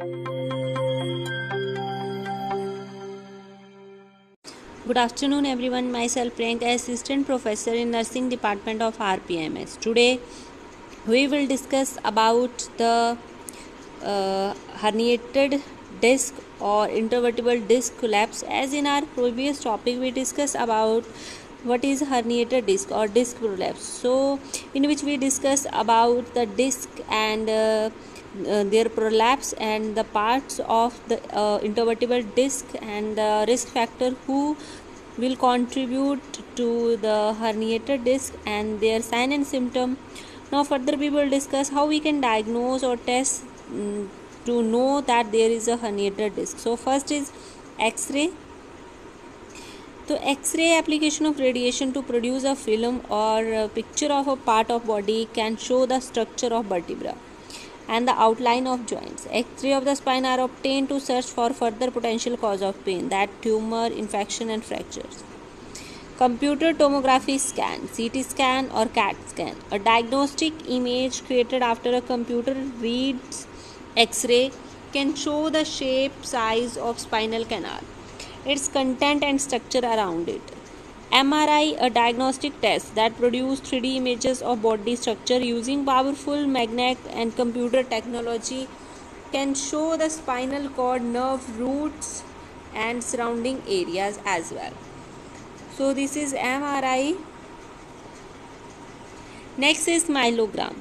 Good afternoon everyone, myself Priyanka, Assistant Professor in Nursing Department of RPMS. Today we will discuss about the herniated disc or intervertebral disc collapse. As in our previous topic we discussed about what is herniated disc or disc prolapse, so in which we discuss about the disc and their prolapse and the parts of the intervertebral disc and the risk factor who will contribute to the herniated disc and their sign and symptom. Now further we will discuss how we can diagnose or test to know that there is a herniated disc. So first is X-ray. So X-ray application of radiation to produce a film or a picture of a part of body can show the structure of vertebra and the outline of joints. X-ray of the spine are obtained to search for further potential cause of pain, that tumor, infection and fractures. Computer tomography scan, CT scan or CAT scan, a diagnostic image created after a computer reads X-ray, can show the shape, size of spinal canal, its content and structure around it. MRI, a diagnostic test that produces 3D images of body structure using powerful magnet and computer technology, can show the spinal cord, nerve roots and surrounding areas as well. So this is MRI. Next is myelogram.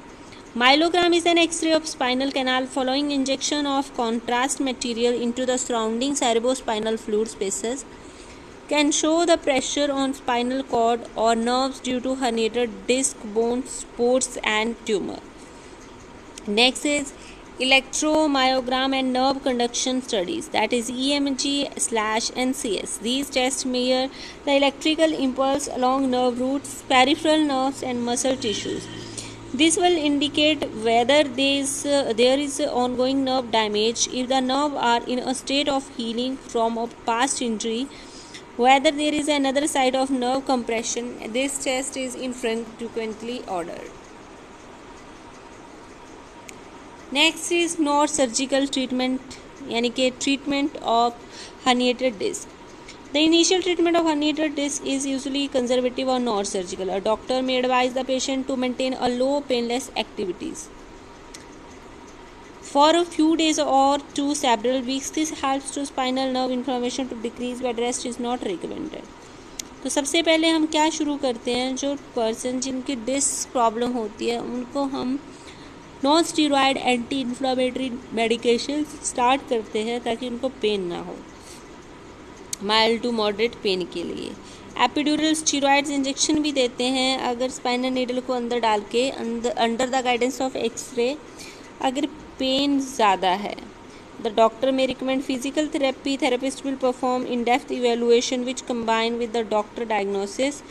Myelogram is an X-ray of spinal canal following injection of contrast material into the surrounding cerebrospinal fluid spaces. Can show the pressure on spinal cord or nerves due to herniated disc, bones, sports and tumor. Next is electromyogram and nerve conduction studies, that is EMG/NCS. These tests measure the electrical impulse along nerve roots, peripheral nerves and muscle tissues. This will indicate whether there is ongoing nerve damage, if the nerves are in a state of healing from a past injury, whether there is another site of nerve compression. This test is infrequently ordered. Next is non-surgical treatment, यानी कि treatment of herniated disc. The initial treatment of herniated disc is usually conservative or non-surgical. A doctor may advise the patient to maintain a low painless activities for a few days or to several weeks. This helps to spinal nerve inflammation to decrease, but rest is not recommended. तो सबसे पहले हम क्या शुरू करते हैं, जो person जिनकी डिस्क प्रॉब्लम होती है उनको हम non steroid anti inflammatory medication start करते हैं ताकि उनको पेन ना हो, माइल्ड टू मॉडरेट पेन के लिए. एपिड्यूरल स्टीरॉयड्स इंजेक्शन भी देते हैं अगर स्पाइनल नीडल को अंदर डाल के, under the guidance of X-ray, अगर पेन ज़्यादा है. The doctor may recommend physical therapy. Therapist will perform in-depth evaluation which combined with the doctor diagnosis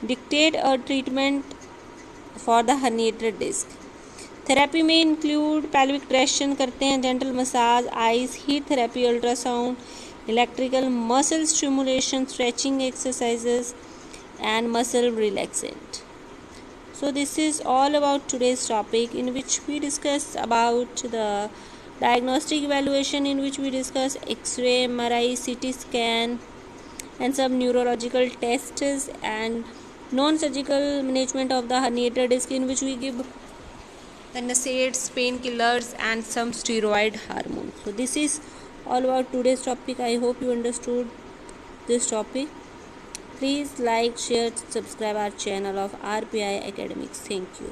dictate a treatment for the herniated disc. Therapy may include pelvic traction करते हैं, gentle massage, ice, heat therapy, ultrasound, electrical, muscle stimulation, stretching exercises and muscle relaxant. So this is all about today's topic, in which we discuss about the diagnostic evaluation, in which we discuss X-ray, MRI, CT scan and some neurological tests, and non-surgical management of the herniated disc, in which we give the NSAIDs, painkillers and some steroid hormones. So this is all about today's topic. I hope you understood this topic. Please like, share, subscribe our channel of RPI Academics. Thank you.